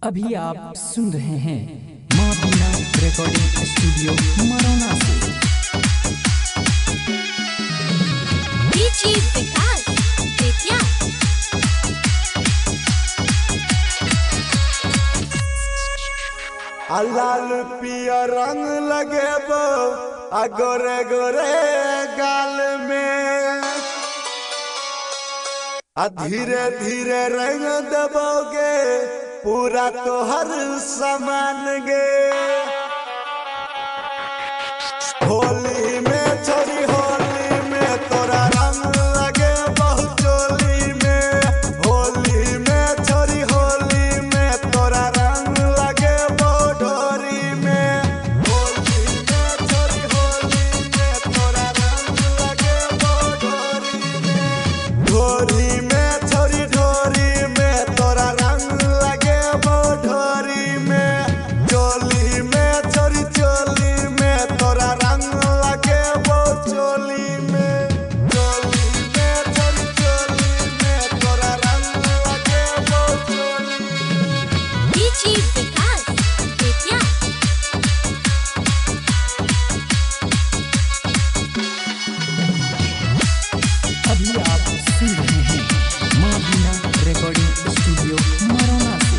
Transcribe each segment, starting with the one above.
अभी आप सुन रहे हैं माँ बीना रिकॉर्डिंग स्टूडियो मरौना से। लाल पिया रंग लगे गोरे गोरे गाल में धीरे धीरे रंग दबोगे पूरा तो हर समान गे। होली में छोरी होली में तोरा रंग लगे बहु चोली में। होली में छोरी होली में तोरा रंग लगे बहु ढोरी में। होली में छोरी होली में तोरा रंग लगे बहु ढोरी में। ढोरी में छोरी ढोरी में तोरा रंग लगे बहु ढोरी में। चोली में छोरी चोली में तोरा रंग लगे बहु चोली में। चोली में छोरी चोली में तोरा रंग लगे बहु चोली में। अभी आप सुन रहे हैं माँ बीना रिकॉर्डिंग स्टूडियो मरौना से।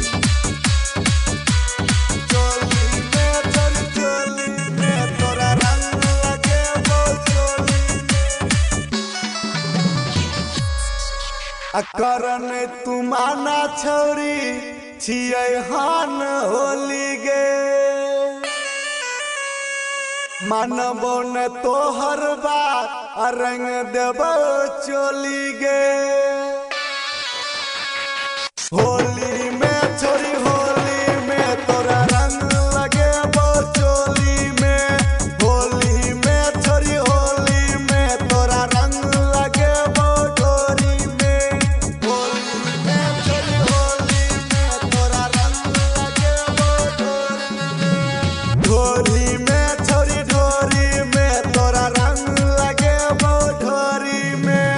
चोली में छोरी चोली में तोरा रंग लगे बहु चोली में। करन तू माना छोरी छियै हान होली गे। मानबो न तोहर बात रंग देबो चोली गे। होली में छोरी होली में तोरा रंग लगे बहु चोली में। होली में छोरी होली में तोरा रंग लगे बहु ढोरी में। होली में छोरी होली में तोरा रंग लगे बहु ढोरी में। ढोरी में छोरी ढोरी में तोरा रंग लगे बहु ढोरी में।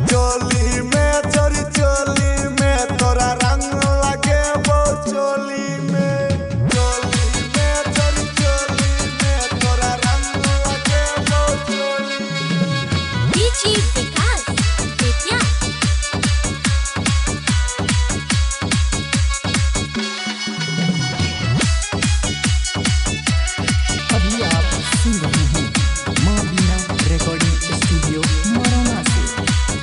चोली में छोरी चोली में तोरा रंग लगे बहु चोली में। चोली में छोरी चोली में तोरा रंग लगे बहु चोली में। अभी आप सुन रहे हैं माँ बीना रिकॉर्डिंग स्टूडियो मरौना से।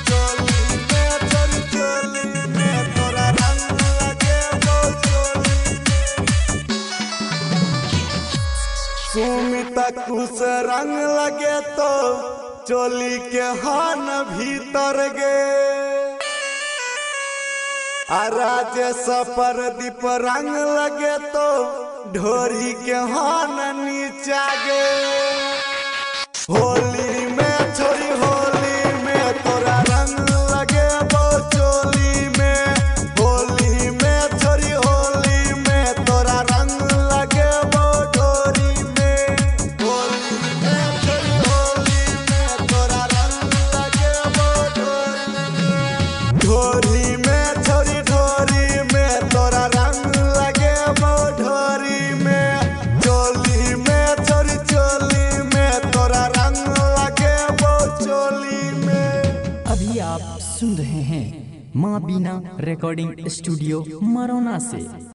चोली में छोरी चोली में तोरा रंग लगे बहु चोली में। सुमिता कुछ रंग लगे तो चोली के हान भीतर गे। राजेश परदीप रंग लगे तो ढोरी के हान नीचा गे। होली में छोरी होली में तोरा रंग लगे बहु चोली में। होली में छोरी होली में तोरा रंग लगे बहु ढोरी में। होली में छोरी होली में तोरा रंग लगे बहु ढोरी में। ढोरी में छोरी ढोरी में तोरा रंग लगे बहु ढोरी में। चोली में छोरी चोली में तोरा रंग लगे बहु चोली में। अभी आप सुन रहे हैं माँ बीना रिकॉर्डिंग स्टूडियो मरौना से।